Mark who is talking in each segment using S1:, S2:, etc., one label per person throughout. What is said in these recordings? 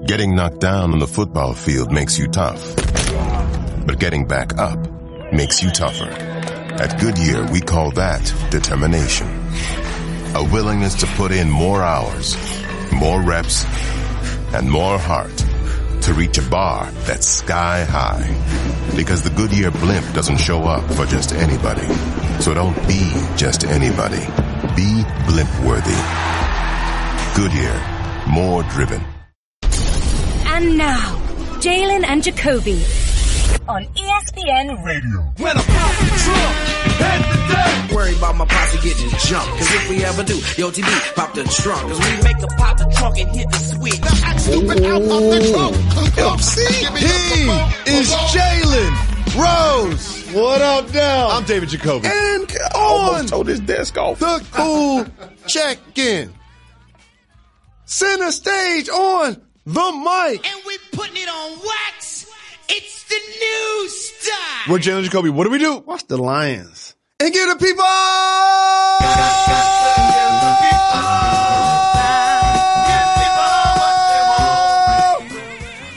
S1: Getting knocked down on the football field makes you tough. But getting back up makes you tougher. At Goodyear, we call that determination. A willingness to put in more hours, more reps, and more heart to reach a bar that's sky high. Because the Goodyear blimp doesn't show up for just anybody. So don't be just anybody. Be blimp-worthy. Goodyear, more driven.
S2: And now, Jalen and Jacoby on ESPN Radio.
S3: When I pop the trunk, head to day. Worry about my posse getting jumped. Cause if we ever do, yo, TB, pop the trunk. Cause we make a pop the trunk and hit the switch. Now act stupid, I'll pop the trunk. MC,
S4: he is Jalen Rose. What up, now? I'm David Jacoby. And
S5: almost told his desk off.
S4: The cool check-in. Center stage on the mic.
S3: And we putting it on wax. It's the new style.
S4: We're Jalen Jacoby. What do we do? Watch the Lions. And give the people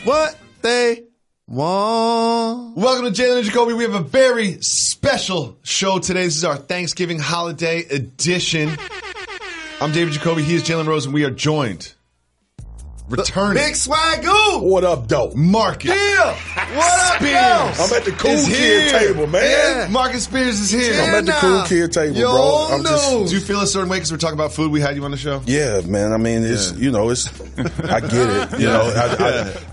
S4: what they want. Welcome to Jalen and Jacoby. We have a very special show today. This is our Thanksgiving holiday edition. I'm David Jacoby. He is Jalen Rose, and we are joined. Returning.
S5: Big Swagoo. What up, dope?
S4: Marcus.
S5: Yeah. What up, Spears? I'm at the cool kid table, man.
S4: Yeah. Marcus Spears is here.
S5: I'm at the cool kid table, bro. I'm
S4: just. Do you feel a certain way because we're talking about food? We had you on the show.
S5: Yeah, man. I mean, it's I get it. You know,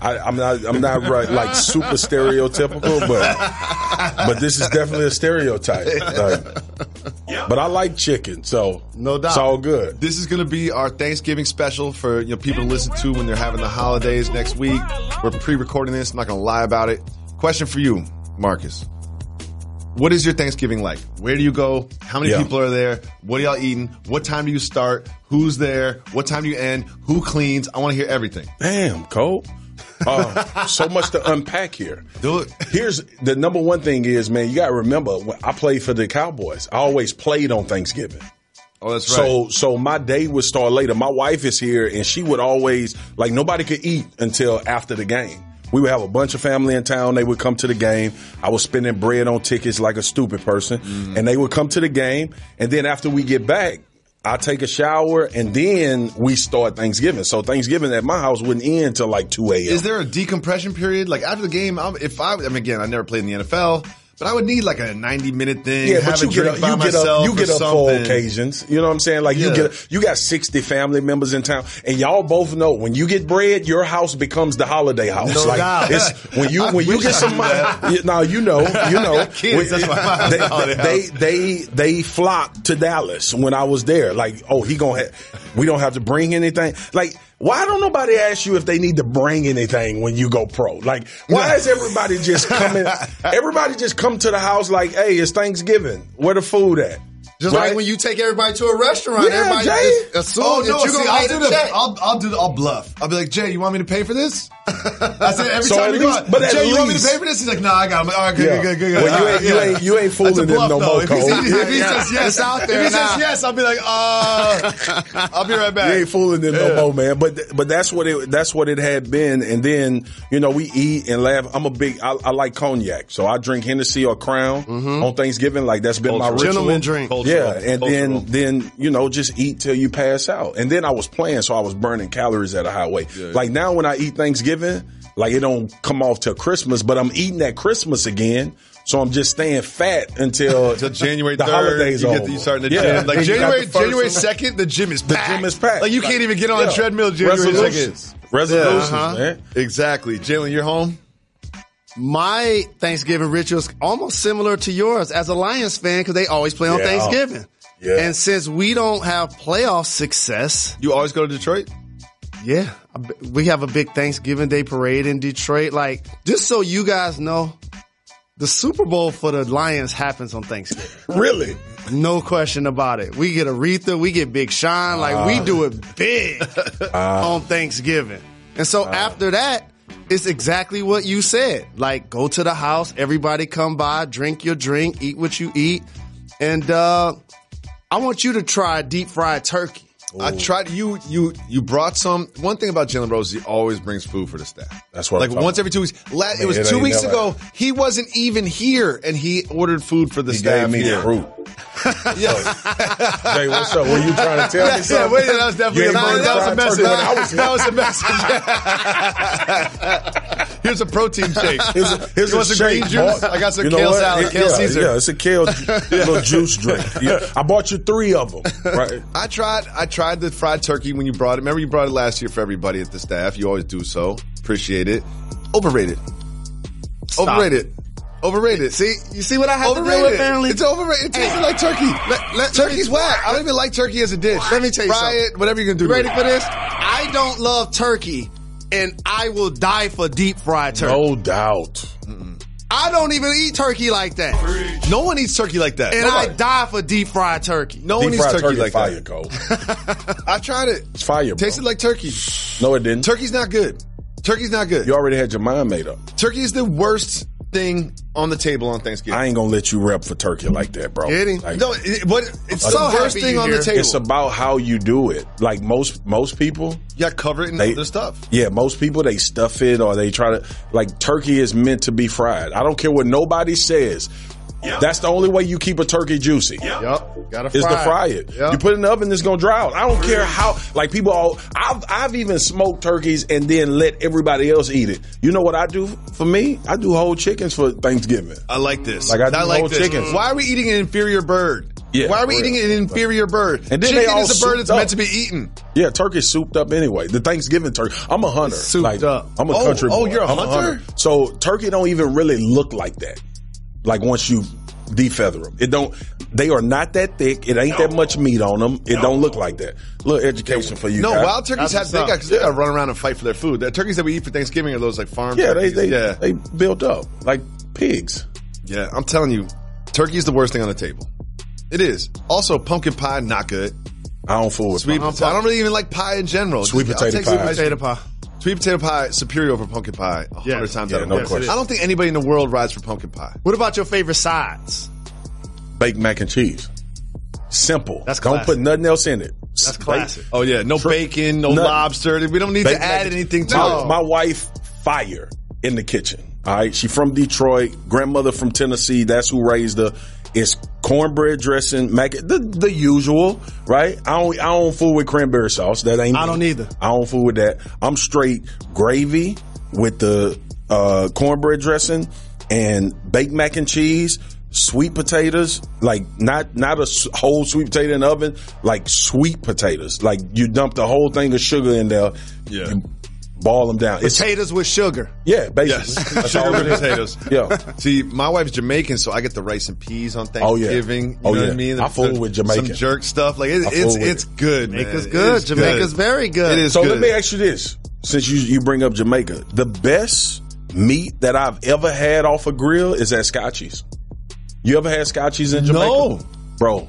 S5: I'm not right, like super stereotypical, but this is definitely a stereotype. But I like chicken, so
S4: no doubt,
S5: it's all good.
S4: This is going to be our Thanksgiving special for people to listen to when they're having the holidays next week. We're pre-recording this. I'm not going to lie about it. Question for you, Marcus. What is your Thanksgiving like? Where do you go? How many people are there? What are y'all eating? What time do you start? Who's there? What time do you end? Who cleans? I want to hear everything.
S5: Damn, Cole. So much to unpack here.
S4: Do it.
S5: Here's the number one thing is, man, you got to remember, when I played for the Cowboys, I always played on Thanksgiving.
S4: Oh, that's right.
S5: So my day would start later. My wife is here, and she would always, like, nobody could eat until after the game. We would have a bunch of family in town. They would come to the game. I was spending bread on tickets like a stupid person. And they would come to the game. And then after we get back, I take a shower, and then we start Thanksgiving. So Thanksgiving at my house wouldn't end till like 2 a.m.
S4: Is there a decompression period? Like after the game, again, I never played in the NFL, but I would need like a 90-minute thing.
S5: Yeah, but you get up for occasions. You know what I'm saying? Like you got 60 family members in town, and y'all both know when you get bread, your house becomes the holiday house.
S4: No doubt.
S5: It's when you get some money. Now you know.
S4: Kids, that's why my house.
S5: They flocked to Dallas when I was there. Like, we don't have to bring anything. Like, why don't nobody ask you if they need to bring anything when you go pro? Like, why is everybody just coming? Everybody just come to the house like, hey, it's Thanksgiving. Where the food at?
S6: Just like when you take everybody to a restaurant, everybody just assumes that you're going to pay the check.
S4: I'll bluff. I'll be like, Jay, you want me to pay for this? I said every time we go,
S5: but Jay,
S4: you want me to pay for this? He's like, nah, I got him. All right, good.
S5: Well, you ain't fooling them no more, Cole.
S4: If he says yes, out there. If he says yes, I'll be like, I'll be right back.
S5: You ain't fooling them no more, man. But that's what it had been. And then we eat and laugh. I like cognac, so I drink Hennessy or Crown on Thanksgiving. Like that's been my ritual.
S4: Gentleman drink.
S5: Yeah, and then just eat till you pass out. And then I was playing, so I was burning calories at a high rate. Yeah. Like now when I eat Thanksgiving, like it don't come off till Christmas, but I'm eating at Christmas again. So I'm just staying fat until
S4: January 3rd.
S5: The holidays over.
S4: You start in the gym. Like January 2nd, the gym is packed.
S5: The gym is packed.
S4: Like you can't even get on a treadmill January 2nd.
S5: Resolutions, man.
S4: Exactly. Jalen, you're home?
S6: My Thanksgiving ritual is almost similar to yours as a Lions fan because they always play on Thanksgiving.
S5: Yeah.
S6: And since we don't have playoff success.
S4: You always go to Detroit?
S6: Yeah. We have a big Thanksgiving Day parade in Detroit. Like, just so you guys know, the Super Bowl for the Lions happens on Thanksgiving.
S5: Really?
S6: No question about it. We get Aretha, we get Big Sean. Like, we do it big on Thanksgiving. And so after that, it's exactly what you said. Like, go to the house, everybody come by, drink your drink, eat what you eat. And I want you to try deep fried turkey.
S4: I tried. You brought some. One thing about Jalen Rose, he always brings food for the staff.
S5: That's what
S4: like
S5: I'm
S4: once every 2 weeks. It was 2 weeks ago. He wasn't even here, and he ordered food for the staff.
S5: He gave me
S4: here.
S5: fruit.
S4: Yeah.
S5: Jay, what's up? Were you trying to tell me something?
S4: Wait, that was definitely that was a message. That was a message. Here's a protein shake.
S5: Here's a
S4: green juice. I got some kale salad, kale Caesar.
S5: Yeah, it's a kale little juice drink. Yeah. I bought you 3 of them. Right.
S4: I tried the fried turkey when you brought it. Remember you brought it last year for everybody at the staff. You always do so. Appreciate it. Overrated.
S6: Stop.
S4: Overrated.
S6: See, you see what I have to deal with, apparently?
S4: It's overrated. It tastes like turkey. Turkey's whack. I don't even like turkey as a dish.
S6: Let me tell you
S4: something. Fry it, whatever you're going to do.
S6: You ready for this? I don't love turkey, and I will die for deep fried turkey.
S5: No doubt.
S6: I don't even eat turkey like that.
S4: No one eats turkey like that.
S6: And
S4: Nobody.
S6: I die for deep fried turkey.
S4: No one eats turkey like
S5: fire,
S4: that.
S5: Cole.
S4: I tried it.
S5: It's fire, bro.
S4: Tasted like turkey.
S5: No, it didn't.
S4: Turkey's not good. Turkey's not good.
S5: You already had your mind made up.
S4: Turkey is the worst thing on the table on Thanksgiving.
S5: I ain't gonna let you rep for turkey like that, bro.
S6: Kidding?
S5: Like,
S4: No, it's
S6: so
S4: the worst
S6: happy
S4: thing
S6: you
S4: on the
S6: here.
S4: table.
S5: it's about how you do it. Like most people,
S4: You got to cover it in other stuff.
S5: Yeah, most people, they stuff it or they try to, like, turkey is meant to be fried. I don't care what nobody says. Yep. That's the only way you keep a turkey juicy.
S6: Yep. Gotta
S5: Is to fry it.
S6: Yep.
S5: You put it in the oven, it's gonna dry out. I don't care how. Like people, I've even smoked turkeys and then let everybody else eat it. You know what I do for me? I do whole chickens for Thanksgiving.
S4: I like this.
S5: Like I do
S4: like
S5: whole
S4: this.
S5: chickens.
S4: Why are we eating an inferior bird?
S5: Yeah,
S4: Why are we
S5: for
S4: eating
S5: real.
S4: an inferior bird?
S5: And then
S4: Chicken
S5: they all
S4: is a bird that's
S5: souped
S4: meant
S5: up.
S4: to be eaten.
S5: Yeah, turkey's souped up anyway. The Thanksgiving turkey. I'm a hunter.
S6: Souped up.
S5: I'm a country boy.
S4: Oh, you're a
S5: I'm
S4: hunter?
S5: So turkey don't even really look like that. Like once you defeather them, it don't. They are not that thick. It ain't that much meat on them. It don't look like that. Little education for you.
S4: No,
S5: guys.
S4: wild turkeys
S6: That's
S4: they
S6: what's
S4: got to run around and fight for their food. The turkeys that we eat for Thanksgiving are those like farm
S5: Yeah,
S4: turkeys.
S5: they built up like pigs.
S4: Yeah, I'm telling you, turkey is the worst thing on the table. It is. Also, pumpkin pie, not good.
S5: I don't fool with
S4: Sweet
S5: pumpkin.
S4: potato. I don't really even like pie in general.
S5: Sweet
S4: I'll
S5: potato
S4: take
S5: pie.
S6: Potato pie.
S4: Sweet potato pie superior over pumpkin pie 100 times
S5: Yeah,
S4: out of
S5: no
S4: 100.
S5: question.
S4: I don't think anybody in the world rides for pumpkin pie.
S6: What about your favorite sides?
S5: Baked mac and cheese. Simple.
S6: That's
S5: don't
S6: classic.
S5: put nothing else in it.
S6: That's classic.
S4: Oh yeah, no bacon, no lobster. We don't need to add anything to it.
S5: My wife, fire in the kitchen. All right, she from Detroit, grandmother from Tennessee. That's who raised her. It's cornbread dressing, the usual, right? I don't fool with cranberry sauce. That ain't.
S6: I don't either.
S5: I don't fool with that. I'm straight gravy with the cornbread dressing and baked mac and cheese. Sweet potatoes, like not a whole sweet potato in the oven, like sweet potatoes. Like you dump the whole thing of sugar in there, you ball them down.
S6: Potatoes with sugar.
S5: Yeah, basically.
S4: Yes,
S5: That's all
S4: sugar
S5: it is.
S4: potatoes.
S5: Yeah.
S4: See, my wife's Jamaican, so I get the rice and peas on Thanksgiving.
S5: Oh,
S4: You know
S5: yeah.
S4: what I mean?
S5: I fool with Jamaican.
S4: Some jerk stuff. Like
S5: I fool with
S4: it's
S5: it.
S4: good.
S6: Jamaica's
S4: man.
S6: good.
S4: It is
S6: Jamaica's very good.
S4: It is
S5: So
S4: good.
S5: let me ask you this: since you bring up Jamaica, the best meat that I've ever had off a grill is at Scotchy's. You ever had Scotchy's in Jamaica?
S4: No.
S5: Bro.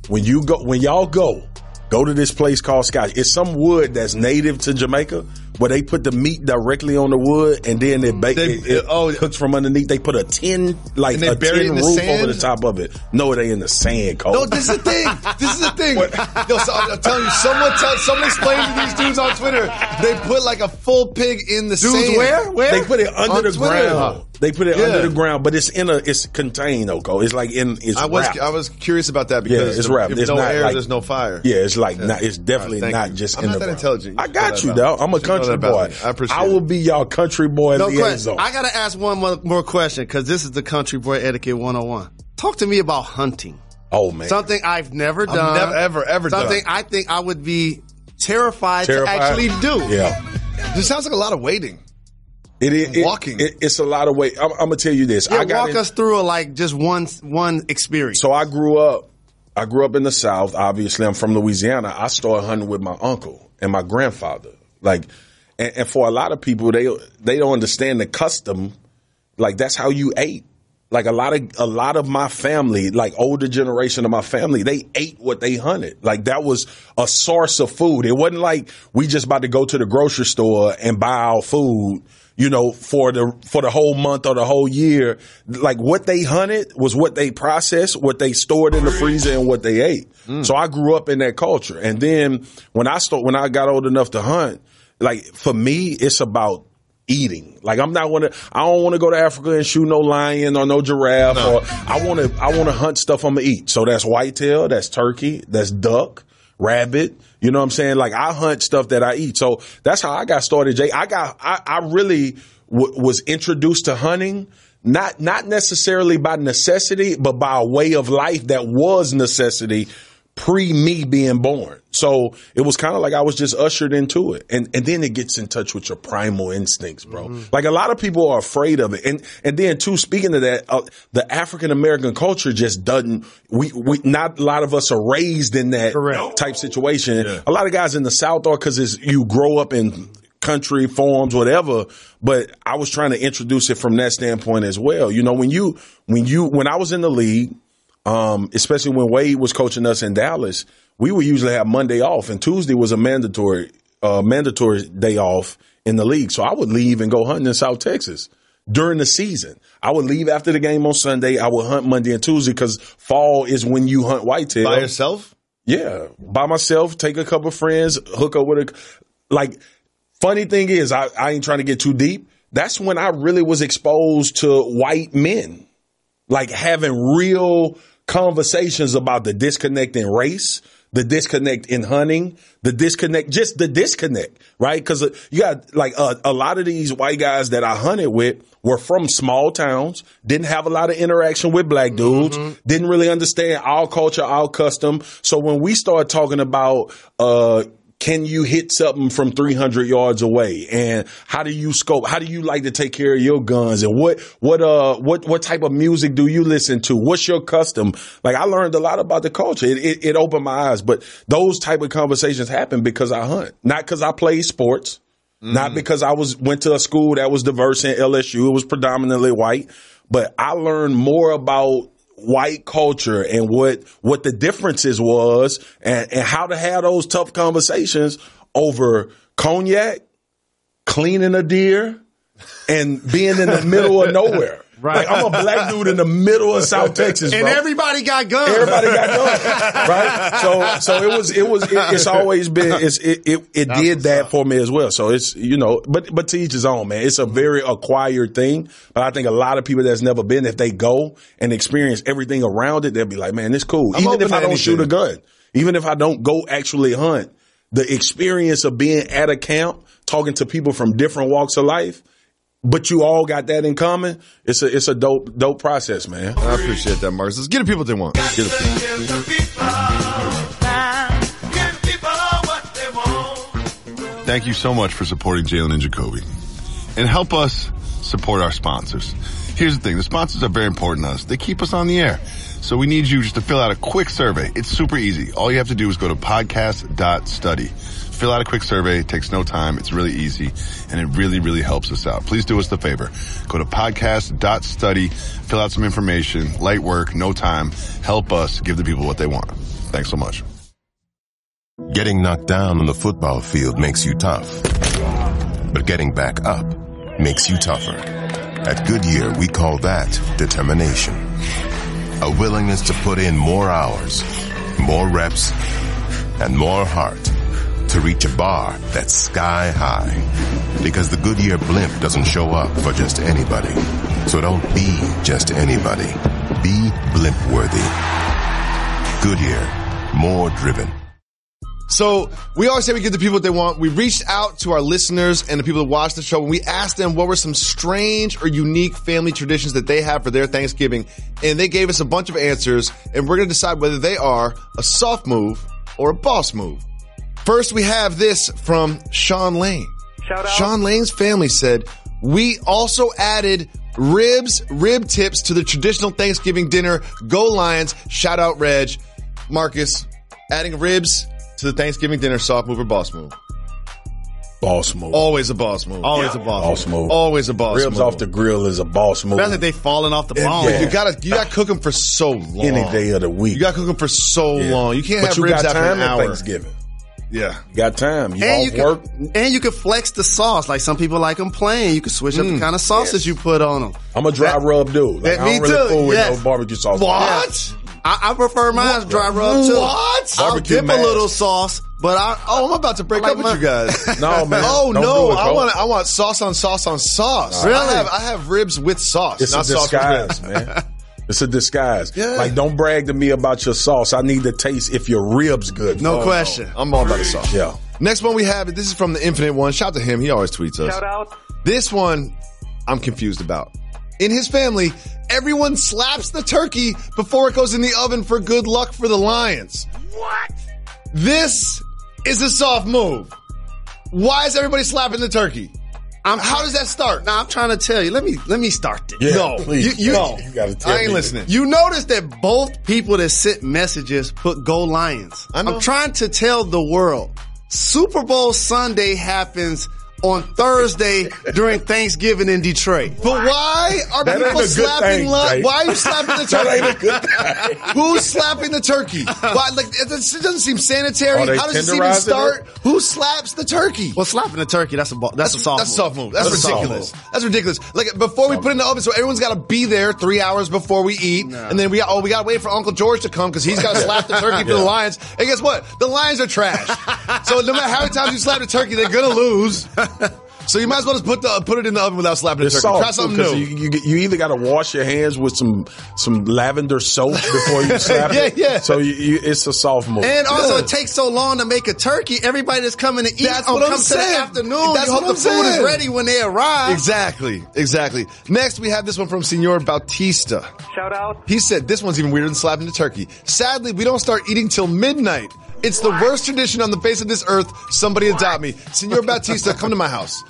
S5: When y'all go to this place called Scotch. It's some wood that's native to Jamaica where they put the meat directly on the wood and then they bake it cooks from underneath. They put a tin
S4: And they
S5: a
S4: bury it
S5: tin
S4: in the
S5: roof
S4: sand?
S5: over the top of it. No, it ain't in the sand, Cole.
S4: No, this is the thing. This is the thing. Yo, so I'm telling you, someone explained to these dudes on Twitter. They put like a full pig in the sand.
S6: Dudes, where?
S5: They put it under the
S4: Twitter.
S5: ground. They put it under the ground, but it's contained though, Cole. It's like wrapped.
S4: I was curious about that because
S5: it's wrapped.
S4: if
S5: it's
S4: no
S5: not
S4: air,
S5: like,
S4: there's no fire.
S5: Yeah, it's like not. It's definitely
S4: All right, thank
S5: not
S4: you.
S5: just
S4: I'm
S5: in
S4: not
S5: the
S4: that
S5: ground.
S4: intelligent.
S5: I
S4: You
S5: got
S4: should
S5: you,
S4: know that
S5: dog.
S4: about
S5: I'm
S4: me.
S5: a
S4: You should know
S5: country
S4: that about
S5: boy.
S4: me. I appreciate
S5: I will
S4: it.
S5: be y'all country boy
S6: No question.
S5: liaison.
S6: I got to ask one more question because this is the Country Boy Etiquette 101. Talk to me about hunting.
S5: Oh man,
S6: Something I've never done.
S4: never, ever done.
S6: Something I think I would be terrified to actually do.
S5: Yeah,
S4: This sounds like a lot of waiting.
S5: it is
S4: Walking.
S5: It's a lot of weight. I'm gonna tell you this.
S6: Yeah,
S5: I got
S6: walk us through just one experience.
S5: So I grew up in the South. Obviously, I'm from Louisiana. I started hunting with my uncle and my grandfather. Like, and for a lot of people, they don't understand the custom. Like that's how you ate. Like a lot of my family, like older generation of my family, they ate what they hunted. Like that was a source of food. It wasn't like we just about to go to the grocery store and buy our food. for the whole month or the whole year. Like what they hunted was what they processed, what they stored in the freezer, and what they ate. So I grew up in that culture. And then when I got old enough to hunt, like for me, it's about eating. Like I don't want to go to Africa and shoot no lion or no giraffe. Or I want to hunt stuff I'm gonna eat. So that's whitetail, that's turkey, that's duck, rabbit. You know what I'm saying? Like I hunt stuff that I eat. So that's how I got started, Jay. I really was introduced to hunting, not necessarily by necessity, but by a way of life that was necessity pre me being born. So it was kind of like I was just ushered into it. And then it gets in touch with your primal instincts, bro. Like a lot of people are afraid of it. And then too, speaking of that, the African American culture just doesn't, we not a lot of us are raised in that type situation. Yeah. A lot of guys in the South are because you grow up in country forms, whatever. But I was trying to introduce it from that standpoint as well. You know, when I was in the league, especially when Wade was coaching us in Dallas, we would usually have Monday off, and Tuesday was a mandatory day off in the league. So I would leave and go hunting in South Texas during the season. I would leave after the game on Sunday. I would hunt Monday and Tuesday because fall is when you hunt whitetail.
S4: By yourself?
S5: Yeah, by myself. Take a couple of friends, hook up with funny thing is, I ain't trying to get too deep. That's when I really was exposed to white men, like having real conversations about the disconnect in race, the disconnect in hunting, the disconnect, right? Because you got a lot of these white guys that I hunted with were from small towns, didn't have a lot of interaction with black dudes, didn't really understand our culture, our custom. So when we start talking about can you hit something from 300 yards away? And how do you scope? How do you like to take care of your guns? And what type of music do you listen to? What's your custom? Like I learned a lot about the culture. It opened my eyes. But those type of conversations happen because I hunt, not because I played sports, not because I went to a school that was diverse in LSU. It was predominantly white. But I learned more about white culture and what the differences was and how to have those tough conversations over cognac, cleaning a deer, and being in the middle of nowhere. Right. Like I'm a black dude in the middle of South Texas, bro.
S6: And everybody got guns.
S5: Everybody got guns. Right? So it's always been, it did that for me as well. So it's, but to each his own, man. It's a very acquired thing. But I think a lot of people that's never been, if they go and experience everything around it, they'll be like, man, it's cool. Even if I don't shoot a gun, even if I don't go actually hunt, the experience of being at a camp, talking to people from different walks of life, but you all got that in common. It's a dope process, man.
S4: I appreciate that, Marcus. Let's get the people what they want. Get the people. Thank you so much for supporting Jalen and Jacoby. And help us support our sponsors. Here's the thing. The sponsors are very important to us. They keep us on the air. So we need you just to fill out a quick survey. It's super easy. All you have to do is go to podcast.study. Fill out a quick survey. It takes no time. It's really easy, and it really, really helps us out. Please do us the favor. Go to podcast.study. Fill out some information. Light work, no time. Help us give the people what they want. Thanks so much.
S1: Getting knocked down on the football field makes you tough. But getting back up makes you tougher. At Goodyear, we call that determination. A willingness to put in more hours, more reps, and more heart to reach a bar that's sky high. Because the Goodyear blimp doesn't show up for just anybody. So don't be just anybody. Be blimp-worthy. Goodyear, more driven.
S4: So we always say we give the people what they want. We reached out to our listeners and the people that watch the show, and we asked them what were some strange or unique family traditions that they have for their Thanksgiving. And they gave us a bunch of answers, and we're going to decide whether they are a soft move or a boss move. First, we have this from Sean Lane.
S7: Shout out.
S4: Sean Lane's family said, we also added rib tips to the traditional Thanksgiving dinner. Go Lions. Shout out Reg. Marcus, adding ribs to the Thanksgiving dinner, soft move or boss move?
S5: Boss move.
S4: Always a boss move.
S6: Always a boss
S5: move.
S4: Always a boss move.
S5: Ribs off the grill is a boss move.
S6: That's like they falling off the bone.
S4: Yeah. You gotta cook them for so long.
S5: Any day of the week.
S4: You gotta cook them for so long. You can't have ribs after an hour.
S5: Thanksgiving.
S4: Yeah.
S5: You got time. You
S6: And
S5: off
S6: you can,
S5: work.
S6: and you can flex the sauce. Like some people like them plain. You can switch up the kind of sauces you put on them.
S5: I'm a dry rub dude. Like,
S6: me
S5: I don't really
S6: too,
S5: fool with
S6: yes.
S5: no barbecue sauce.
S4: What?
S6: I prefer mine dry rub too.
S4: What?
S6: I'll
S5: Barbecue
S6: dip
S5: mash.
S6: a little sauce, but
S4: I'm about to break
S6: I like
S4: up with you guys.
S5: No, man.
S4: Oh
S5: Don't
S4: no!
S5: do it, Coach.
S4: I want sauce on sauce on sauce.
S6: Really?
S4: I have ribs with sauce.
S5: It's
S4: not
S5: a
S4: sauce with
S5: disguise,
S4: ribs.
S5: man. It's a disguise.
S4: Yeah.
S5: Like, don't brag to me about your sauce. I need to taste if your ribs good.
S6: no question.
S4: I'm all about the sauce.
S5: Yeah.
S4: Next one we have. This is from the Infinite One. Shout out to him. He always tweets us.
S7: Shout out.
S4: This one, I'm confused about. In his family, everyone slaps the turkey before it goes in the oven for good luck for the Lions.
S7: What?
S4: This is a soft move. Why is everybody slapping the turkey? How does that start?
S6: Now I'm trying to tell you. Let me start this.
S5: Yeah,
S4: No.
S5: please.
S6: You
S5: gotta tell
S4: I ain't
S5: me.
S4: listening.
S6: You notice that both people that sent messages put Go Lions.
S4: I know.
S6: I'm trying to tell the world. Super Bowl Sunday happens on Thursday during Thanksgiving in Detroit.
S4: But why are
S5: That ain't
S4: people
S5: a good
S4: slapping?
S5: thing, Jay.
S4: Why are you slapping the
S5: That
S4: turkey?
S5: ain't a good thing.
S4: Who's slapping the turkey? Why? Like it doesn't seem sanitary.
S5: Are they
S4: How does this even
S5: tenderizing
S4: start? Who slaps the turkey?
S6: Well, slapping the turkey, that's a soft
S4: That's a soft move. That's
S5: That's a soft
S4: ridiculous.
S5: move.
S4: That's ridiculous. Like before we put it in the oven, so everyone's got to be there 3 hours before we eat, and then we got to wait for Uncle George to come because he's got to slap the turkey for the Lions. And guess what? The Lions are trash. So no matter how many times you slap the turkey, they're gonna lose. So you might as well just put it in the oven without slapping the
S5: It's
S4: turkey. Try
S5: soft
S4: something
S5: because
S4: new.
S5: you either got to wash your hands with some lavender soap before you slap it.
S4: Yeah.
S5: So it's a soft move.
S6: And also, it takes so long to make a turkey. Everybody that's coming to eat
S4: That's what I'm
S6: come to the
S4: saying.
S6: afternoon.
S4: That's
S6: You hope
S4: what
S6: the
S4: I'm
S6: food is
S4: saying.
S6: ready when they arrive.
S4: Exactly. Next, we have this one from Senor Bautista.
S7: Shout out.
S4: He said this one's even weirder than slapping the turkey. Sadly, we don't start eating till midnight. It's the worst tradition on the face of this earth. Somebody adopt me. Senor Bautista, come to my house.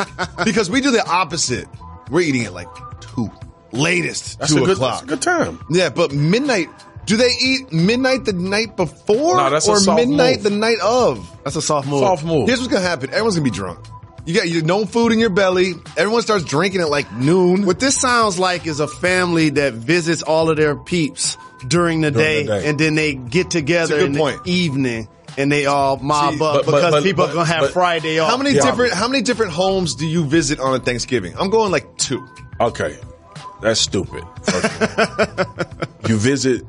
S4: Because we do the opposite. We're eating at like 2. Latest,
S5: That's
S4: 2
S5: a good,
S4: o'clock.
S5: That's a good time.
S4: Yeah, but midnight. Do they eat midnight the night before?
S5: No, that's a
S4: or
S5: soft
S4: midnight
S5: move.
S4: the night of?
S6: That's a soft move.
S5: Soft move.
S4: Here's what's gonna happen. Everyone's gonna be drunk. You got no food in your belly. Everyone starts drinking at like noon.
S6: What this sounds like is a family that visits all of their peeps during the day, and then they get together
S4: good
S6: in
S4: point.
S6: the evening and they all mob
S4: See,
S6: up
S5: but-
S6: because
S5: but-
S6: people
S5: but-
S6: are gonna have
S5: but-
S6: Friday off.
S4: How many different homes do you visit on a Thanksgiving? I'm going like 2.
S5: Okay. That's stupid. Okay. You visit,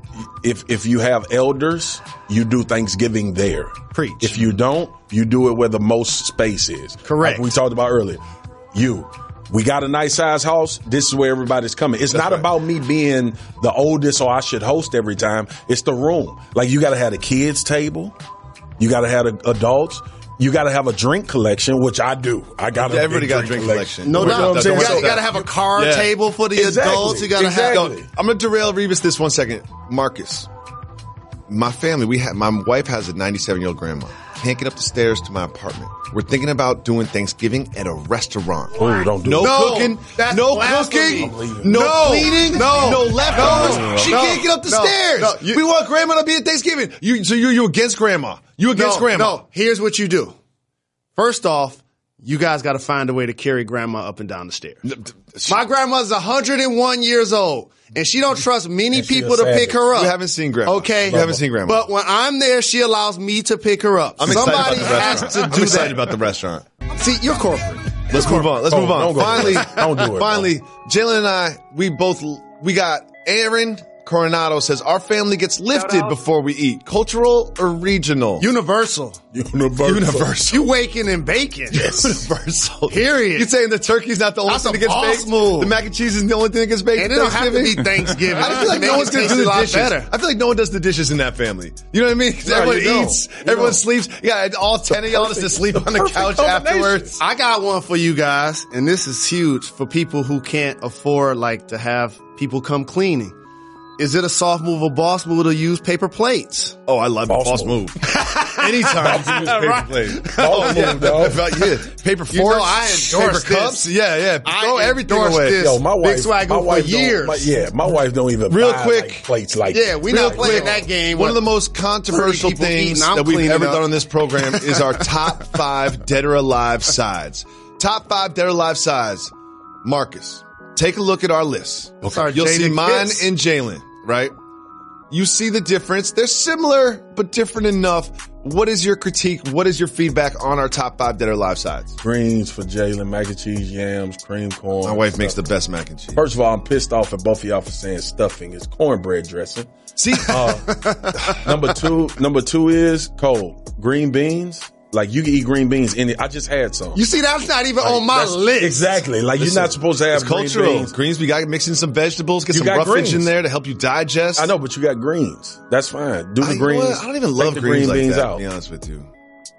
S5: if you have elders, you do Thanksgiving there.
S6: Preach.
S5: If you don't, you do it where the most space is.
S6: Correct.
S5: Like we talked about earlier. We got a nice size house. This is where everybody's coming. It's not
S4: right.
S5: about me being the oldest or I should host every time. It's the room. Like you got to have a kids table. You got to have the adults. You got to have a drink collection, which I do. I got a
S4: Everybody
S5: big
S4: got a drink collection.
S6: No
S5: You know
S6: doubt.
S5: what I'm
S6: You
S5: saying?
S6: got
S5: So-
S6: to have a card
S4: Yeah.
S6: table for the
S5: Exactly.
S6: adults. You got to
S5: Exactly.
S6: have.
S4: I'm going to derail Revis this 1 second. Marcus, my family, my wife has a 97-year-old grandma. Can't get up the stairs to my apartment. We're thinking about doing Thanksgiving at a restaurant.
S5: Oh, don't do
S4: No
S5: it.
S4: cooking,
S6: that's
S4: no
S6: blasphemy.
S4: cooking, no cleaning, no leftovers.
S6: No.
S4: She
S6: No.
S4: can't get up the
S6: No.
S4: stairs.
S6: No. You-
S4: We want grandma to be at Thanksgiving. So you against grandma? You against grandma?
S6: No, here's what you do. First off, you guys got to find a way to carry grandma up and down the stairs. My grandma's 101 years old, and she don't trust many
S5: And she
S6: people
S5: a
S6: to pick
S5: savage.
S6: her up.
S4: We haven't seen grandma.
S6: Okay,
S4: We haven't seen grandma.
S6: But when I'm there, she allows me to pick her up.
S4: I'm excited
S6: Somebody
S4: about the
S6: has
S4: restaurant.
S6: to do
S4: I'm excited
S6: that.
S4: about the restaurant.
S6: See, you're corporate.
S4: Let's move on. Let's
S5: Oh,
S4: move on.
S5: don't go
S4: Finally,
S5: there. Don't do it,
S4: Finally, Jalen and I, we got Aaron Coronado says our family gets lifted
S7: out.
S4: before we eat. Cultural or regional?
S6: Universal.
S5: Universal.
S6: You waking and baking.
S4: Universal.
S6: Period.
S4: You saying the turkey's not the only
S6: That's
S4: thing
S6: a
S4: that gets
S6: boss
S4: baked?
S6: move.
S4: The mac and cheese is the only thing that gets baked.
S6: And it don't have to be Thanksgiving.
S4: I feel like
S6: Make
S4: no
S6: it
S4: one's gonna
S6: taste
S4: do
S6: a
S4: the
S6: lot
S4: dishes.
S6: better.
S4: I feel like no one does the dishes in that family. You know what I mean? 'Cause
S5: No,
S4: everyone
S5: you don't.
S4: eats,
S5: You
S4: everyone
S5: don't.
S4: sleeps. Yeah, all 10 of y'all is to sleep on the
S5: perfect
S4: couch
S5: combination.
S4: afterwards.
S6: I got one for you guys, and this is huge for people who can't afford to have people come cleaning. Is it a soft move or boss move to use paper plates?
S4: Oh, I love
S5: Boss
S4: boss
S5: move.
S4: move. Anytime you can use paper
S6: Right.
S4: plate.
S5: Boss move, dog.
S4: Yeah. Paper forks,
S6: You know, I endorse
S4: paper cups.
S6: this.
S4: Yeah. Throw everything
S6: endorse
S4: away.
S6: this.
S5: Yo, my wife.
S6: Big Swag
S5: my
S6: for
S5: wife don't-
S6: years.
S5: my wife don't even
S4: Real
S5: buy,
S4: quick.
S5: like, plates like
S6: Yeah, we
S4: Real
S6: not playing
S4: quick,
S6: that game.
S4: One of the most controversial
S6: 30 people
S4: things
S6: eating, I'm
S4: that we've
S6: cleaning
S4: ever
S6: up.
S4: done on this program is our top 5 dead or alive sides. Top 5 dead or alive sides. Marcus, take a look at our list.
S6: Sorry,
S4: You'll see
S6: Jada
S4: mine
S6: Kiss.
S4: and Jalen, right? You see the difference. They're similar, but different enough. What is your critique? What is your feedback on our top 5 Dead or Alive sides?
S5: Greens for Jalen, mac and cheese, yams, cream corn.
S4: My wife makes the best mac and cheese.
S5: First of all, I'm pissed off at both of y'all for saying stuffing. It's cornbread dressing.
S4: See,
S5: Number two is Cole. Green beans. Like, you can eat green beans. I just had some.
S6: You see, that's not even on my list.
S5: Exactly. Like, you're not supposed to have
S4: it's
S5: green
S4: cultural.
S5: beans.
S4: Greens, we got to mix in some vegetables, get
S5: You
S4: some
S5: got
S4: roughage
S5: greens.
S4: in there to help you digest.
S5: I know, but you got greens. That's fine. Do the
S4: You know
S5: greens.
S4: what? I don't even
S5: Take
S4: love
S5: the
S4: greens
S5: green
S4: like
S5: beans
S4: that,
S5: out.
S4: to be honest with you.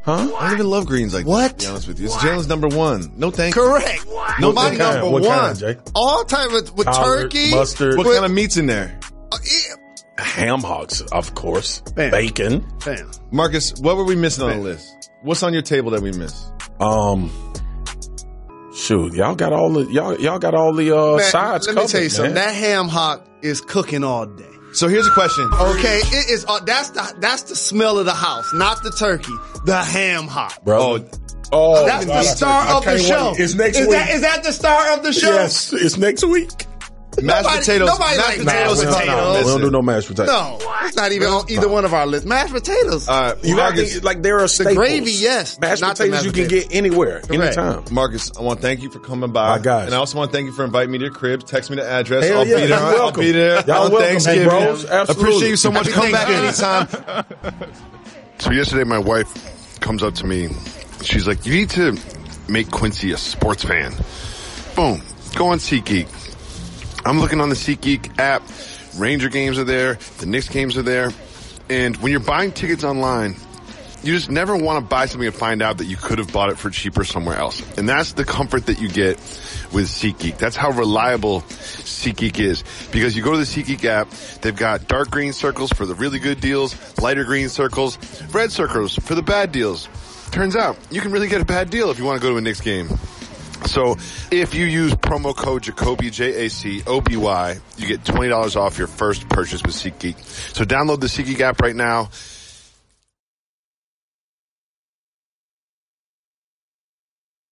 S5: Huh?
S4: I don't even love greens like
S6: What?
S4: that, to be honest with you. It's Jalen's number 1. No thank you.
S6: Correct.
S5: No,
S6: My
S5: what kind?
S6: number
S5: What
S6: 1.
S5: kind, Jay?
S6: All time with
S5: Collard,
S6: turkey.
S5: mustard.
S4: What kind of meat's in there?
S5: Ham hocks, of course.
S6: Bam.
S5: Bacon.
S6: Damn.
S4: Marcus, what were we missing on the list? What's on your table that we missed?
S5: Shoot, y'all got all the
S6: Man,
S5: sides
S6: let
S5: covered.
S6: me tell you something.
S5: man.
S6: That ham hock is cooking all day.
S4: So here's a question.
S6: Okay, it is. That's the smell of the house, not the turkey. The ham hock.
S5: Bro. Oh,
S6: That's the star of the
S5: can't
S6: show.
S5: wait. It's next
S6: is
S5: week.
S6: Is that the star of the show?
S5: Yes, it's next week.
S4: Mashed potatoes.
S6: Nobody
S4: Mashed
S6: likes
S4: potatoes.
S6: mashed
S4: is not
S6: potatoes.
S5: We don't do
S4: missing.
S5: no mashed potatoes.
S6: No, it's not even on either one of our lists. Mashed potatoes.
S5: You got to think, like, there are staples.
S6: gravy, yes.
S5: Mashed
S6: Not the
S5: potatoes
S6: mashed
S5: you can
S6: potatoes.
S5: get anywhere,
S6: Correct.
S5: anytime.
S4: Marcus, I want to thank you for coming by.
S5: My gosh.
S4: And I also want to thank you for inviting me to your crib. Text me the address.
S5: Hell
S4: I'll
S5: yeah,
S4: be there.
S5: you're
S4: I'll
S5: welcome.
S4: be there
S5: Y'all
S4: on
S5: welcome,
S4: Thanksgiving.
S5: bros. Absolutely.
S4: Appreciate you so much.
S6: Happy
S4: Come back
S6: Thanksgiving.
S4: anytime.
S7: So yesterday, my wife comes up to me. She's like, "You need to make Quincy a sports fan." Boom. Go on SeatGeek. I'm looking on the SeatGeek app. Ranger games are there. The Knicks games are there. And when you're buying tickets online, you just never want to buy something and find out that you could have bought it for cheaper somewhere else. And that's the comfort that you get with SeatGeek. That's how reliable SeatGeek is. Because you go to the SeatGeek app, they've got dark green circles for the really good deals, lighter green circles, red circles for the bad deals. Turns out, you can really get a bad deal if you want to go to a Knicks game. So if you use promo code Jacoby, Jacoby, you get $20 off your first purchase with SeatGeek. So download the SeatGeek app right now.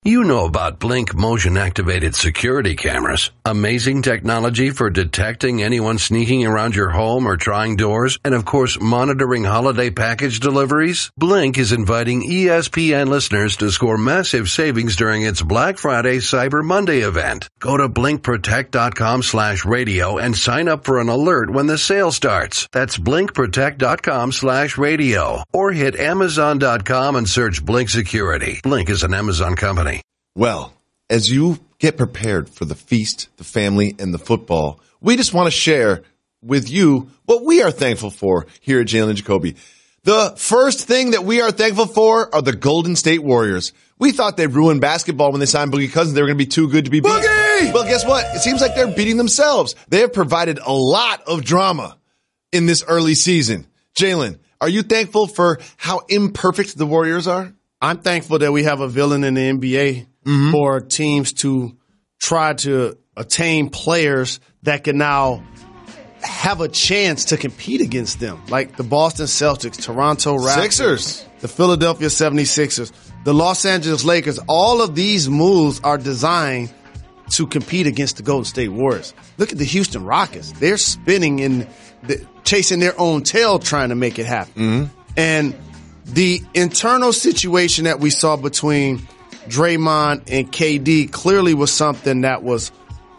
S8: You know about Blink motion-activated security cameras. Amazing technology for detecting anyone sneaking around your home or trying doors, and of course, monitoring holiday package deliveries. Blink is inviting ESPN listeners to score massive savings during its Black Friday Cyber Monday event. Go to blinkprotect.com/radio and sign up for an alert when the sale starts. That's blinkprotect.com/radio. Or hit Amazon.com and search Blink Security. Blink is an Amazon company.
S4: Well, as you get prepared for the feast, the family, and the football, we just want to share with you what we are thankful for here at Jalen and Jacoby. The first thing that we are thankful for are the Golden State Warriors. We thought they ruined basketball when they signed Boogie Cousins. They were going to be too good to be beat. Boogie! Well, guess what? It seems like they're beating themselves. They have provided a lot of drama in this early season. Jalen, are you thankful for how imperfect the Warriors are?
S6: I'm thankful that we have a villain in the NBA for teams to try to attain players that can now have a chance to compete against them. Like the Boston Celtics, Toronto Raptors,
S4: Sixers,
S6: the Philadelphia 76ers, the Los Angeles Lakers. All of these moves are designed to compete against the Golden State Warriors. Look at the Houston Rockets. They're spinning chasing their own tail trying to make it happen. And the internal situation that we saw between Draymond and KD clearly was something that was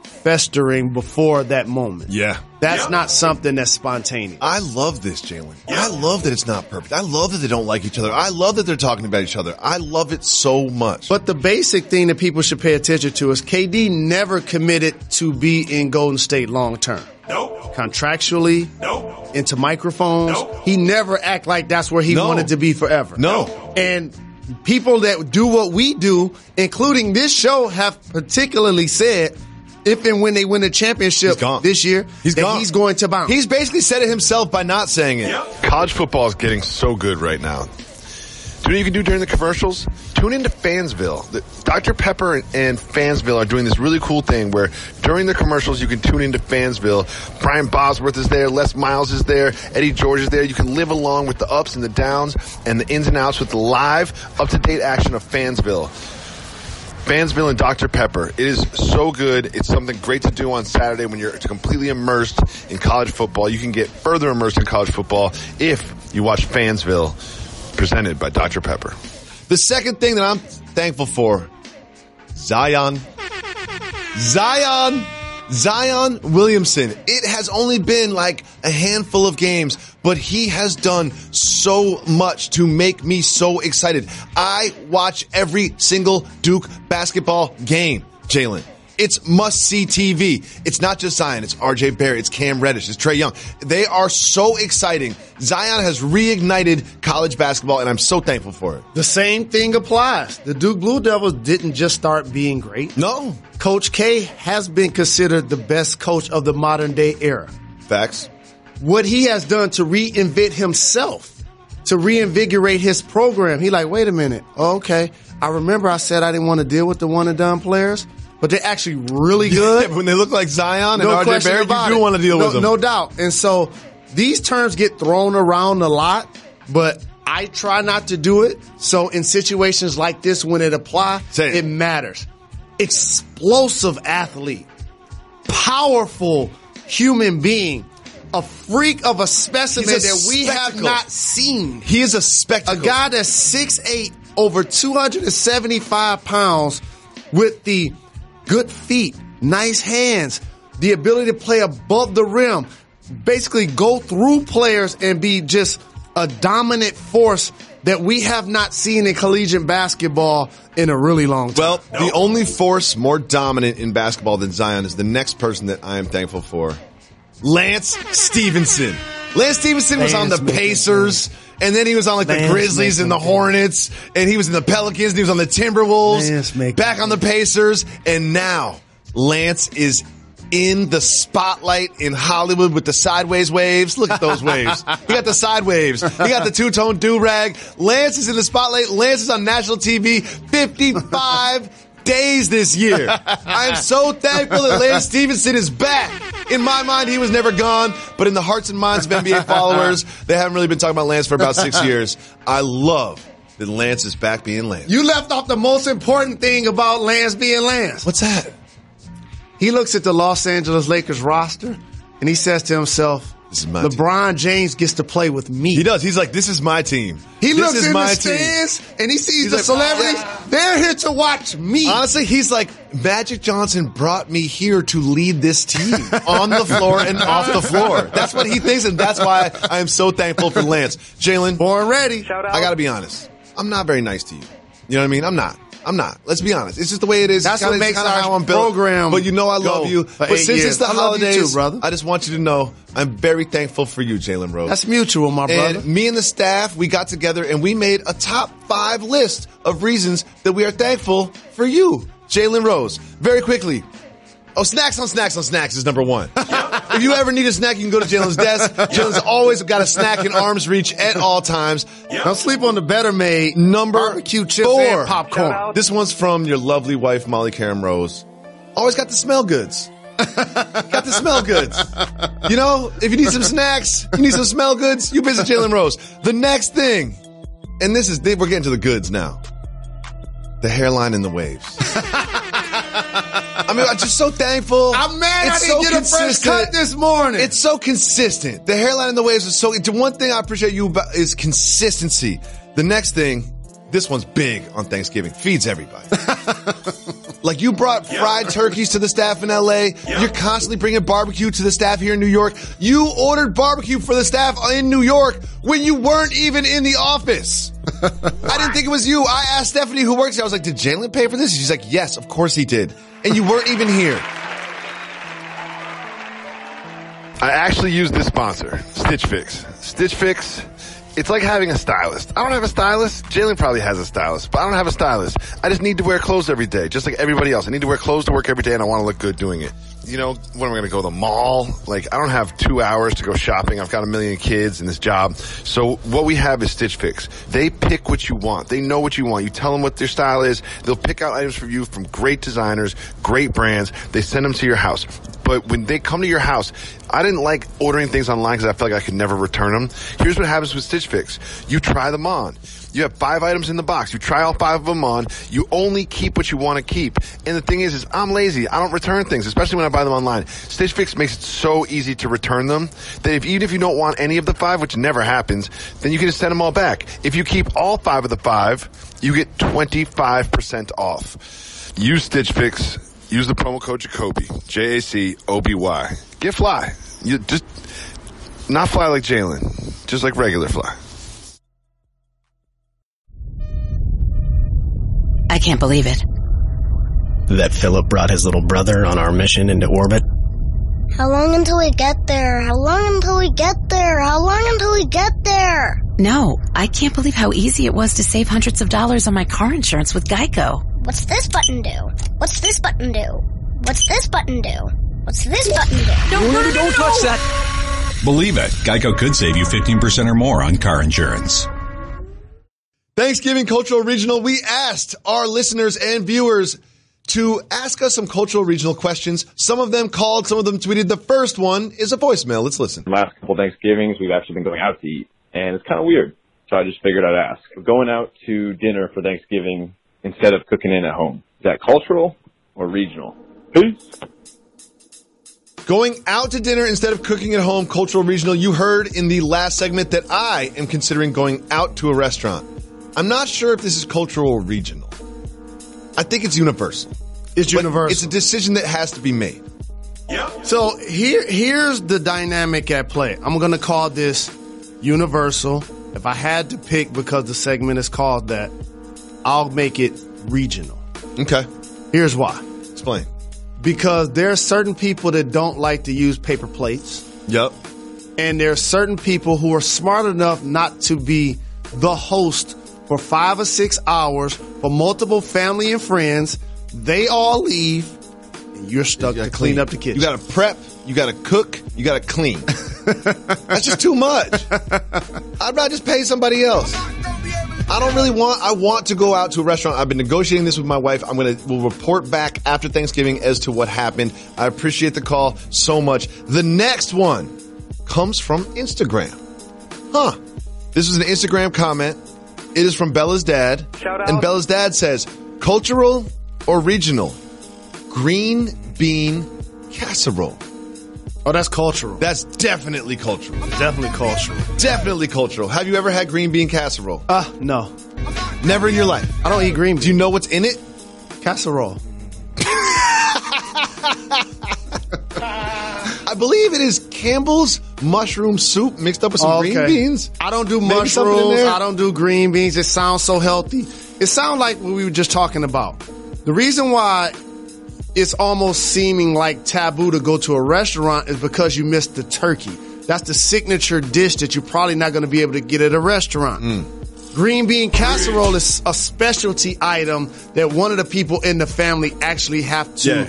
S6: festering before that moment.
S4: Yeah.
S6: That's not something that's spontaneous.
S4: I love this, Jalen. I love that it's not perfect. I love that they don't like each other. I love that they're talking about each other. I love it so much.
S6: But the basic thing that people should pay attention to is KD never committed to be in Golden State long term.
S9: Nope.
S6: Contractually,
S9: Nope.
S6: into microphones.
S9: Nope.
S6: He never act like that's where he wanted to be forever.
S4: No.
S6: And people that do what we do, including this show, have particularly said if and when they win the championship this year,
S4: he's
S6: going to bounce.
S4: He's basically said it himself by not saying it.
S9: Yep.
S7: College football is getting so good right now. Do you know what you can do during the commercials? Tune into Fansville. Dr. Pepper and Fansville are doing this really cool thing where during the commercials you can tune into Fansville. Brian Bosworth is there, Les Miles is there, Eddie George is there. You can live along with the ups and the downs and the ins and outs with the live, up-to-date action of Fansville. Fansville and Dr. Pepper. It is so good. It's something great to do on Saturday when you're completely immersed in college football. You can get further immersed in college football if you watch Fansville presented by Dr. Pepper.
S4: The second thing that I'm thankful for, Zion Williamson. It has only been like a handful of games, but he has done so much to make me so excited. I watch every single Duke basketball game, Jalen. It's must-see TV. It's not just Zion. It's R.J. Barrett. It's Cam Reddish. It's Trae Young. They are so exciting. Zion has reignited college basketball, and I'm so thankful for it.
S6: The same thing applies. The Duke Blue Devils didn't just start being great.
S4: No.
S6: Coach K has been considered the best coach of the modern-day era.
S4: Facts.
S6: What he has done to reinvent himself, to reinvigorate his program, he like, wait a minute. Okay. I remember I said I didn't want to deal with the one-and-done players. But they're actually really good.
S4: When they look like Zion and R.J. Barrett, you do want to deal with them.
S6: No doubt. And so these terms get thrown around a lot, but I try not to do it. So in situations like this, when it applies, it matters. Explosive athlete, powerful human being, a freak of a specimen that we have not seen.
S4: He is a spectacle.
S6: A guy that's 6'8", over 275 pounds with the good feet, nice hands, the ability to play above the rim, basically go through players and be just a dominant force that we have not seen in collegiate basketball in a really long time.
S4: Well, the only force more dominant in basketball than Zion is the next person that I am thankful for, Lance Stevenson. Lance Stevenson was on the Pacers, and then he was on like the Grizzlies and the Hornets, and he was in the Pelicans, and he was on the Timberwolves, back on the Pacers, and now Lance is in the spotlight in Hollywood with the sideways waves. Look at those waves. He got the side waves. He got the two-tone do-rag. Lance is in the spotlight. Lance is on national TV 55 days this year. I am so thankful that Lance Stevenson is back. In my mind, he was never gone, but in the hearts and minds of NBA followers, they haven't really been talking about Lance for about 6 years. I love that Lance is back being Lance.
S6: You left off the most important thing about Lance being Lance.
S4: What's that?
S6: He looks at the Los Angeles Lakers roster, and he says to himself, LeBron James gets to play with me.
S4: He does. He's like, this is my team.
S6: He looks in the stands, and he sees the celebrities. They're here to watch me.
S4: Honestly, he's like, Magic Johnson brought me here to lead this team on the floor and off the floor. That's what he thinks, and that's why I am so thankful for Lance. Jalen,
S6: born ready.
S4: I got to be honest. I'm not very nice to you. You know what I mean? I'm not. Let's be honest. It's just the way it is.
S6: That's what makes our
S4: how I'm built.
S6: program.
S4: But you know I love you. But since it's the holidays,
S6: too, brother.
S4: I just want you to know I'm very thankful for you, Jalen Rose.
S6: That's mutual, my brother.
S4: And me and the staff, we got together and we made a top 5 list of reasons that we are thankful for you, Jalen Rose. Very quickly. Oh, snacks on snacks on snacks is number 1. If you ever need a snack, you can go to Jalen's desk. Jalen's always got a snack in arm's reach at all times.
S6: Don't sleep on the Better Made
S4: number
S6: barbecue chips
S4: 4.
S6: and popcorn.
S4: This one's from your lovely wife, Molly Karen Rose. Always got the smell goods. Got the smell goods. You know, if you need some snacks, you need some smell goods, you visit Jalen Rose. The next thing, and we're getting to the goods now. The hairline and the waves. I mean, I'm just so thankful.
S6: I'm mad I didn't get a fresh cut this morning.
S4: It's so consistent. The hairline and the waves is so. The one thing I appreciate you about is consistency. The next thing, this one's big on Thanksgiving. Feeds everybody. Like you brought fried turkeys to the staff in LA. You're constantly bringing barbecue to the staff here in New York. You ordered barbecue for the staff in New York when you weren't even in the office. I didn't think it was you. I asked Stephanie, who works here. I was like, did Jalen pay for this? She's like, yes, of course he did. And you weren't even here.
S7: I actually use this sponsor, Stitch Fix. Stitch Fix, it's like having a stylist. I don't have a stylist. Jalen probably has a stylist, but I don't have a stylist. I just need to wear clothes every day, just like everybody else. I need to wear clothes to work every day, and I want to look good doing it. You know, when am I going to go to the mall? Like, I don't have 2 hours to go shopping. I've got a million kids in this job. So what we have is Stitch Fix. They pick what you want. They know what you want. You tell them what their style is. They'll pick out items for you from great designers, great brands. They send them to your house. but when they come to your house, I didn't like ordering things online because I felt like I could never return them. Here's what happens with Stitch Fix. You try them on. You have 5 items in the box. You try all 5 of them on. You only keep what you want to keep. And the thing is I'm lazy. I don't return things, especially when I buy them online. Stitch Fix makes it so easy to return them that even if you don't want any of the 5, which never happens, then you can just send them all back. If you keep all 5 of the 5, you get 25% off. Use Stitch Fix. Use the promo code Jacoby, Jacoby. Get fly. You just not fly like Jalen, just like regular fly.
S9: I can't believe it.
S10: That Philip brought his little brother on our mission into orbit.
S11: How long until we get there? How long until we get there? How long until we get there?
S9: No, I can't believe how easy it was to save hundreds of dollars on my car insurance with Geico.
S11: What's this button do? What's this button do? What's this button do? What's this button do?
S12: Don't touch that. Believe it, Geico could save you 15% or more on car insurance.
S4: Thanksgiving Cultural Regional, we asked our listeners and viewers to ask us some cultural regional questions. Some of them called, some of them tweeted. The first one is a voicemail. Let's listen.
S13: The last couple Thanksgivings, we've actually been going out to eat, and it's kind of weird. So I just figured I'd ask. Going out to dinner for Thanksgiving instead of cooking in at home, is that cultural or regional? Peace.
S4: Going out to dinner instead of cooking at home, cultural regional. You heard in the last segment that I am considering going out to a restaurant. I'm not sure if this is cultural or regional. I think it's universal.
S6: It's universal.
S4: It's a decision that has to be made.
S6: Yep. So here's the dynamic at play. I'm going to call this universal. If I had to pick, because the segment is called that, I'll make it regional.
S4: Okay.
S6: Here's why.
S4: Explain.
S6: Because there are certain people that don't like to use paper plates.
S4: Yep.
S6: And there are certain people who are smart enough not to be the host for 5 or 6 hours for multiple family and friends. They all leave, and you're stuck to clean up the kitchen.
S4: You got to prep, you got to cook, you got to clean. That's just too much. I'd rather just pay somebody else. I want to go out to a restaurant. I've been negotiating this with my wife. We'll report back after Thanksgiving as to what happened. I appreciate the call so much. The next one comes from Instagram. This is an Instagram comment. It is from Bella's dad.
S14: Shout out.
S4: And Bella's dad says, cultural or regional? Green bean casserole.
S6: Oh, that's cultural.
S4: That's definitely cultural.
S6: Definitely cultural.
S4: Definitely cultural. Have you ever had green bean casserole?
S6: No.
S4: Never in your life?
S6: I don't eat green beans.
S4: Do you know what's in it?
S6: Casserole.
S4: I believe it is Campbell's mushroom soup mixed up with some green beans.
S6: I don't do
S4: Maybe
S6: mushrooms. I don't do green beans. It sounds so healthy. It sounds like what we were just talking about. The reason why it's almost seeming like taboo to go to a restaurant is because you missed the turkey. That's the signature dish that you're probably not going to be able to get at a restaurant. Green bean casserole is a specialty item that one of the people in the family actually have to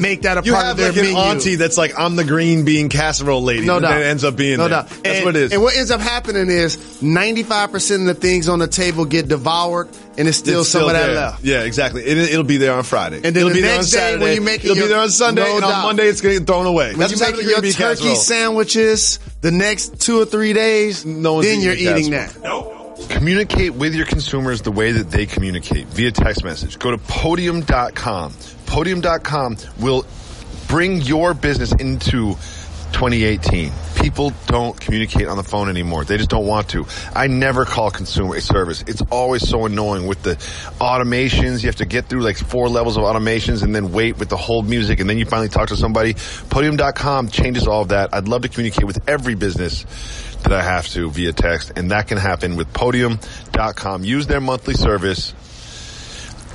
S6: make that a part of their menu.
S4: You have like an auntie that's like, I'm the green bean casserole lady.
S6: No doubt.
S4: And it ends up being
S6: no
S4: there.
S6: doubt.
S4: That's what it is.
S6: And what ends up happening is 95% of the things on the table get devoured, and it's still some of that
S4: there.
S6: left.
S4: Yeah, exactly. It'll be there on Friday.
S6: And then
S4: it'll
S6: the
S4: be there on
S6: next day
S4: Saturday.
S6: when you make
S4: it'll be there on Sunday,
S6: no
S4: and
S6: doubt.
S4: on Monday it's going to get thrown away.
S6: When
S4: That's
S6: you
S4: what's
S6: make
S4: happening
S6: your
S4: to green bean
S6: turkey
S4: casserole.
S6: sandwiches the next 2 or 3 days, then you're eating that.
S7: Communicate with your consumers the way that they communicate via text message. Go to podium.com. Podium.com will bring your business into 2018. People don't communicate on the phone anymore. They just don't want to. I never call consumer service. It's always so annoying with the automations. You have to get through like 4 levels of automations and then wait with the hold music, and then you finally talk to somebody. Podium.com changes all of that. I'd love to communicate with every business that I have to via text, and that can happen with Podium.com. Use their monthly service.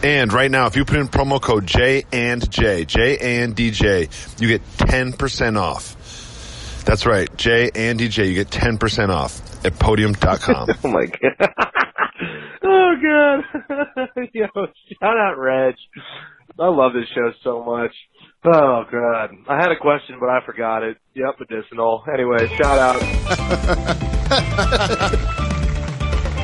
S7: And right now, if you put in promo code J&DJ, you get 10% off. That's right, J&DJ, you get 10% off at Podium.com.
S13: Oh, my God. Oh, God. Yo, shout out, Reg. I love this show so much. Oh, God. I had a question, but I forgot it. Yep, medicinal. Anyway, shout out.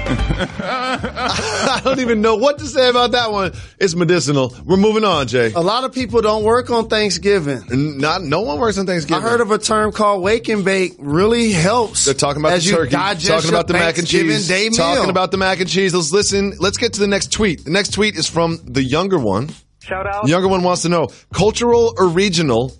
S4: I don't even know what to say about that one. It's medicinal. We're moving on, Jay.
S6: A lot of people don't work on Thanksgiving.
S4: No one works on Thanksgiving.
S6: I heard of a term called wake and bake. Really helps.
S4: They're talking about the turkey, talking about the mac and cheese, talking about the mac and cheese. Let's listen. Let's get to the next tweet. The next tweet is from the younger one.
S14: Shout out.
S4: The younger one wants to know, cultural or regional,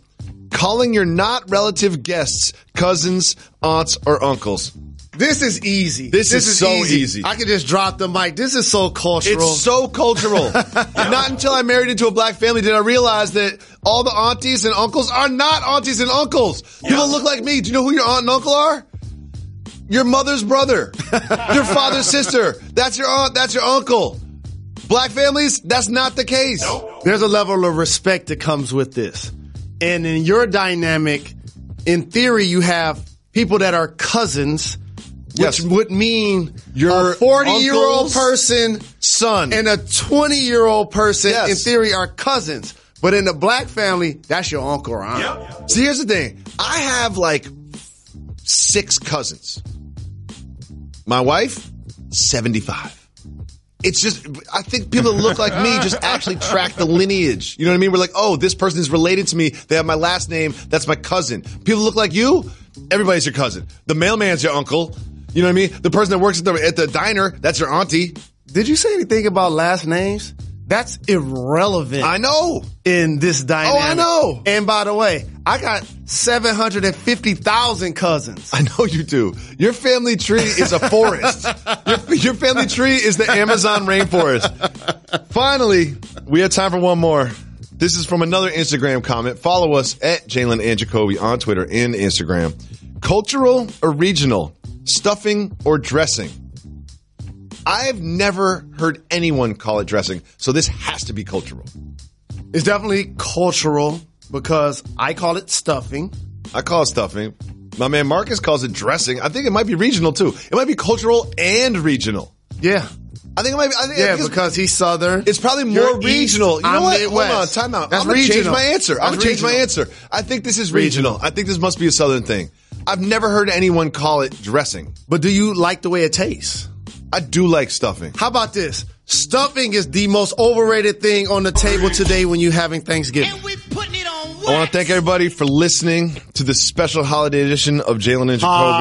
S4: calling your not relative guests cousins, aunts, or uncles.
S6: This is easy.
S4: This is so easy.
S6: I can just drop the mic. This is so cultural.
S4: It's so cultural. Not until I married into a black family did I realize that all the aunties and uncles are not aunties and uncles. People look like me. Do you know who your aunt and uncle are? Your mother's brother. Your father's sister. That's your aunt. That's your uncle. Black families, that's not the case.
S6: There's a level of respect that comes with this. And in your dynamic, in theory, you have people that are cousins, which would mean your 40-year-old person,
S4: son,
S6: and a 20-year-old person, in theory, are cousins. But in the black family, that's your uncle or aunt.
S4: Yep. So here's the thing. I have like 6 cousins. My wife, 75. It's just, I think people that look like me just actually track the lineage. You know what I mean? We're like, oh, this person is related to me. They have my last name. That's my cousin. People look like you. Everybody's your cousin. The mailman's your uncle. You know what I mean? The person that works at the diner, that's your auntie.
S6: Did you say anything about last names? That's irrelevant.
S4: I know.
S6: In this dynamic.
S4: Oh, I know.
S6: And by the way, I got 750,000 cousins.
S4: I know you do. Your family tree is a forest. Your family tree is the Amazon rainforest. Finally, we have time for one more. This is from another Instagram comment. Follow us at Jalen and Jacoby on Twitter and Instagram. Cultural or regional? Stuffing or dressing? I've never heard anyone call it dressing, so this has to be cultural.
S6: It's definitely cultural because I call it stuffing.
S4: I call it stuffing. My man Marcus calls it dressing. I think it might be regional too. It might be cultural and regional.
S6: Yeah.
S4: I think it might be.
S6: Because he's Southern.
S4: It's probably more regional. You know what?
S6: Midwest.
S4: Hold on, time out.
S6: That's
S4: I'm going to change my answer.
S6: I'm going to
S4: change my answer. I think this is regional. I think this must be a Southern thing. I've never heard anyone call it dressing.
S6: But do you like the way it tastes?
S4: I do like stuffing.
S6: How about this? Stuffing is the most overrated thing on the table today when you're having Thanksgiving.
S3: And we putting it on wax.
S4: I want to thank everybody for listening to the special holiday edition of Jalen and Jacoby.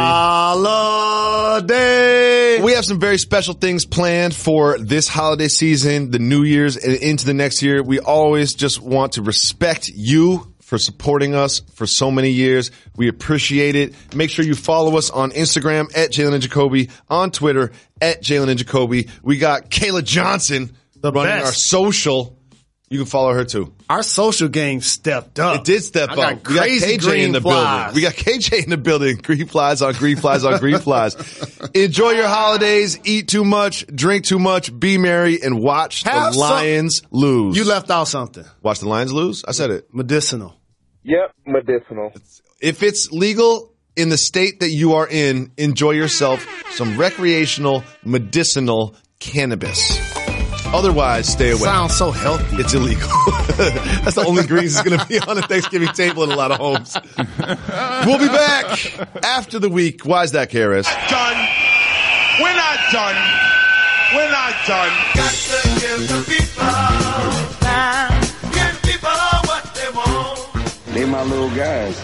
S6: Holiday!
S4: We have some very special things planned for this holiday season, the New Year's, and into the next year. We always just want to respect you for supporting us for so many years. We appreciate it. Make sure you follow us on Instagram at Jalen and Jacoby, on Twitter at Jalen and Jacoby. We got Kayla Johnson running our social. You can follow her too.
S6: Our social game stepped up.
S4: It did step up. We got KJ in the building. We got KJ in the building. Green flies on green flies on green flies. Enjoy your holidays. Eat too much. Drink too much. Be merry and watch the Lions lose.
S6: You left out something.
S4: Watch the Lions lose? I said it.
S6: Medicinal.
S14: Yep, medicinal.
S4: If it's legal in the state that you are in, enjoy yourself some recreational, medicinal cannabis. Otherwise, stay away.
S6: Sounds so healthy.
S4: It's illegal. That's the only greens that's going to be on a Thanksgiving table in a lot of homes. We'll be back after the week. Why is that, KRS?
S3: Done. We're not done. We're not done. Got to give the people time. Give people what they want.
S14: They my little guys.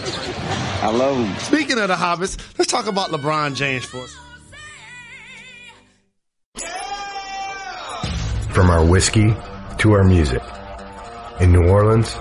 S14: I love them.
S6: Speaking of the Hobbits, let's talk about LeBron James for us.
S15: From our whiskey to our music. In New Orleans,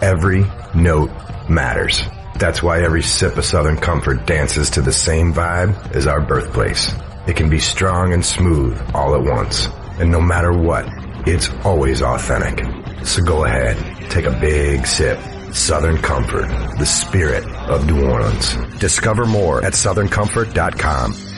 S15: every note matters. That's why every sip of Southern Comfort dances to the same vibe as our birthplace. It can be strong and smooth all at once. And no matter what, it's always authentic. So go ahead, take a big sip. Southern Comfort, the spirit of New Orleans. Discover more at SouthernComfort.com.